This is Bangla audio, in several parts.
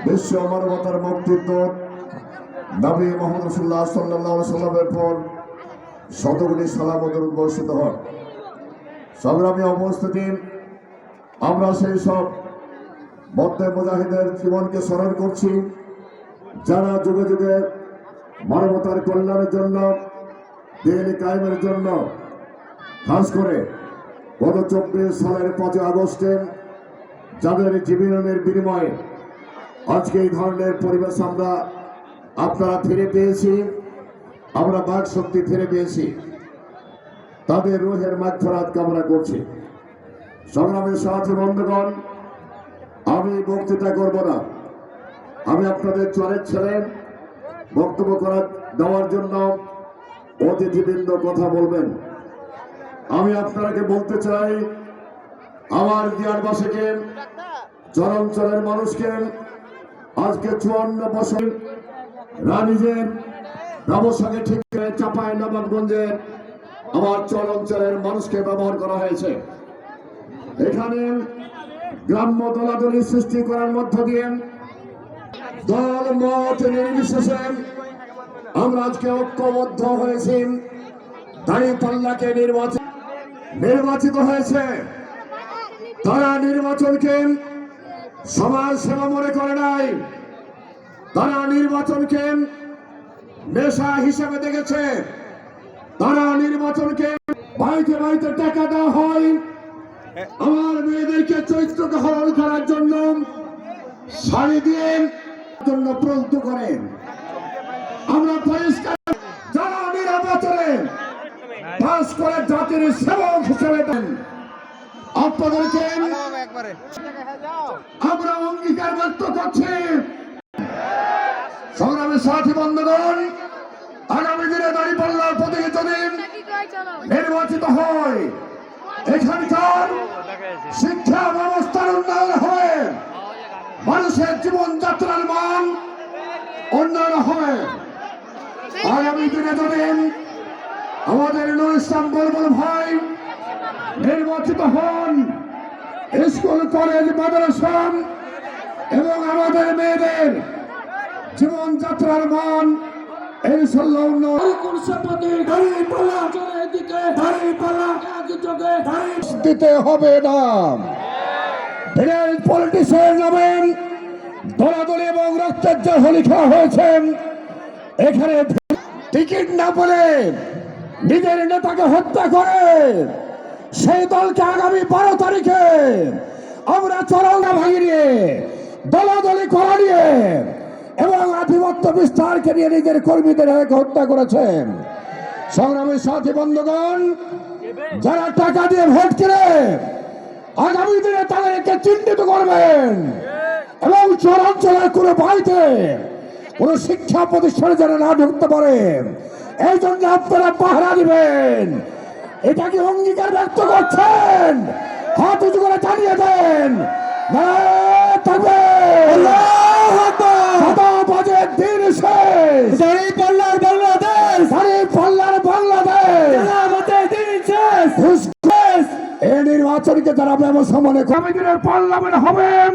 বিশ্ব মানবতার মুক্তির নবী মুহাম্মদ রাসূলুল্লাহ সাল্লাল্লাহু আলাইহি সাল্লামের পর শতকোটি সালাম ও দরুদ বর্ষিত হয়। সংগ্রামী উপস্থিতি, আমরা সেই সব বদ্ধ মুজাহিদের জীবনকে স্মরণ করছি যারা যুগে যুগে মানবতার কল্যাণের জন্য, দিন কায়েমের জন্য, খাস করে গত 24 সালের 5 আগস্টে যাদের জীবনের বিনিময়ে আজকে এই ধরনের পরিবেশ আপনারা ফিরে পেয়েছি, আমরা বাক শক্তি ফিরে পেয়েছি, তাদের রুহের মাগফিরাত কামনা করছি। সংগ্রামের সাথী বন্ধুগণ, আমি বক্তৃতা করব না, আমি আপনাদের চরের ছেলে, বক্তব্য দেওয়ার জন্য অতিথিবৃন্দ কথা বলবেন। আমি আপনাকে বলতে চাই, আমার দিয়ারবাসীকে, চরাঞ্চলের মানুষকে, আজকে 54 বছর রানীজের ব্যবসাকে ঠিক করে চাপাই নবাবগঞ্জের আমার চরাঞ্চলের মানুষকে ব্যবহার করা হয়েছে। এখানে গ্রাম্য দলাদলি সৃষ্টি করার মধ্য দিয়ে দল মত নির্বিশেষে আমরা আজকে ঐক্যবদ্ধ হয়েছি। দাঁড়িপাল্লাকে নির্বাচিত হয়েছে। তারা নির্বাচনকে সমাজ সেবা মনে করে নাই, তারা নির্বাচনকে নেশা হিসেবে দেখেছে। তারা নির্বাচনকে বাড়িতে বাড়িতে টাকা দেওয়া হয় আমার মেয়েদেরকে চরিত্রকে হরণ করার জন্য, শাড়ি দিয়ে জন্য প্রস্তুত করেন। আমরা পরিষ্কার, যারা নির্বাচনে পাস করে জাতির সেবক হিসেবে দেন, আপনাদেরকে আমরা অঙ্গীকার ব্যক্ত করছি। সংগ্রামের সাথী বন্ধুগণ, আগামী দিনে দাঁড়িপাল্লার প্রতীকে যদি নির্বাচিত হয়, এখানকার শিক্ষা ব্যবস্থার উন্নয়ন হবে, মানুষের জীবনযাত্রার মান উন্নয়ন হবে। আগামী দিনে যদি আমাদের নুরুল ইসলাম বুলবুল ভাই নির্বাচিত হন, স্কুল কলেজ মাদ্রাসা এবং আমাদের মেয়েদের জীবনযাত্রার মান দিতে হবে না। পলিটিশিয়ান নামেন দলাদলি এবং রক্তের জল হোলি খেলা হয়েছে। এখানে টিকিট না বলে নিজের নেতাকে হত্যা করে সেই দলকে আগামী 12 তারিখে আমরা চরঙ্গা ভাঙি নিয়ে দলাদলি করা নিয়ে এবং আধিপত্য বিস্তারকে নিয়ে নিজের কর্মীদের হত্যা করেছেন। সংগ্রামের সাথী বন্ধুগণ, যারা টাকা দিয়ে ভোট কিনে আগামী দিনে তাদেরকে চিহ্নিত করবেন এবং চরাঞ্চলের কোনো বাড়িতে কোন শিক্ষা প্রতিষ্ঠানে যেন না ঢুকতে পারে, এই জন্য আপনারা পাহারা দিবেন। এটা কি অঙ্গীকার ব্যক্ত করছেন? হাত উঁচু করে জানিয়ে দেন। দিন শেষ, দাঁড়িপাল্লার বাংলাদেশ, দাঁড়িপাল্লার বাংলাদেশ, এই নির্বাচনকে যারা ব্যবস্থা মনে করে আগামী দিনের পার্লামেন্ট হবেন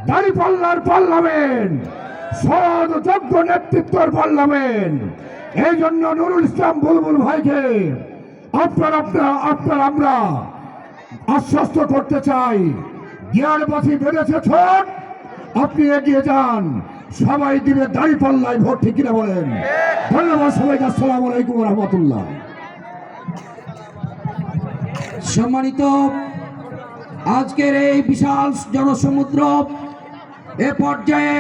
দাঁড়িপাল্লার পার্লামেন্ট, সৎ যোগ্য নেতৃত্বের পার্লামেন্ট। এই জন্য নুরুল ইসলাম বুলবুল ভাইকে আমরা আশ্বস্ত করতে চাই, জ্ঞানবাসী বেড়েছে ছোট, আপনি এগিয়ে যান, সবাই দিবে দাঁড়িপাল্লায় ভোট, ঠিক কিনা বলেন? ধন্যবাদ সবাইকে। আসসালামু আলাইকুম ওয়া রাহমাতুল্লাহ। সম্মানিত আজকের এই বিশাল জনসমুদ্র, এ পর্যায়ে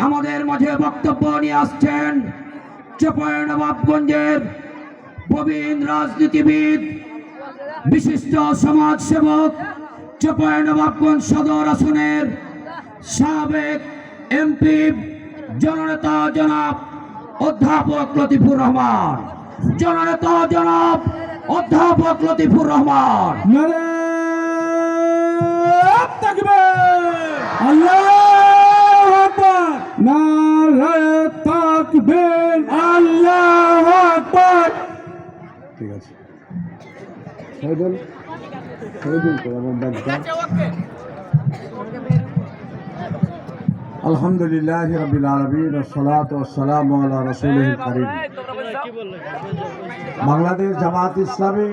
আমাদের মাঝে বক্তব্য নিয়ে আসছেন চাঁপাইনবাবগঞ্জের প্রবীণ রাজনীতিবিদ, বিশিষ্ট সমাজসেবক, চাঁপাইনবাবগঞ্জ সদর আসনের সাবেক এমপি, জননেতা জনাব অধ্যাপক লতিফুর রহমান। জননেতা জনাব অধ্যাপক লতিফুর রহমান। আল্লাহু আকবার, নারে তাকবীর, আল্লাহু আকবার। ঠিক আছে, আলহামদুলিল্লাহ রাব্বিল আলামিন ওয়া সলাতু ওয়া সালামু আলা রাসূলিল কারীম। বাংলাদেশ জামাত ইসলামী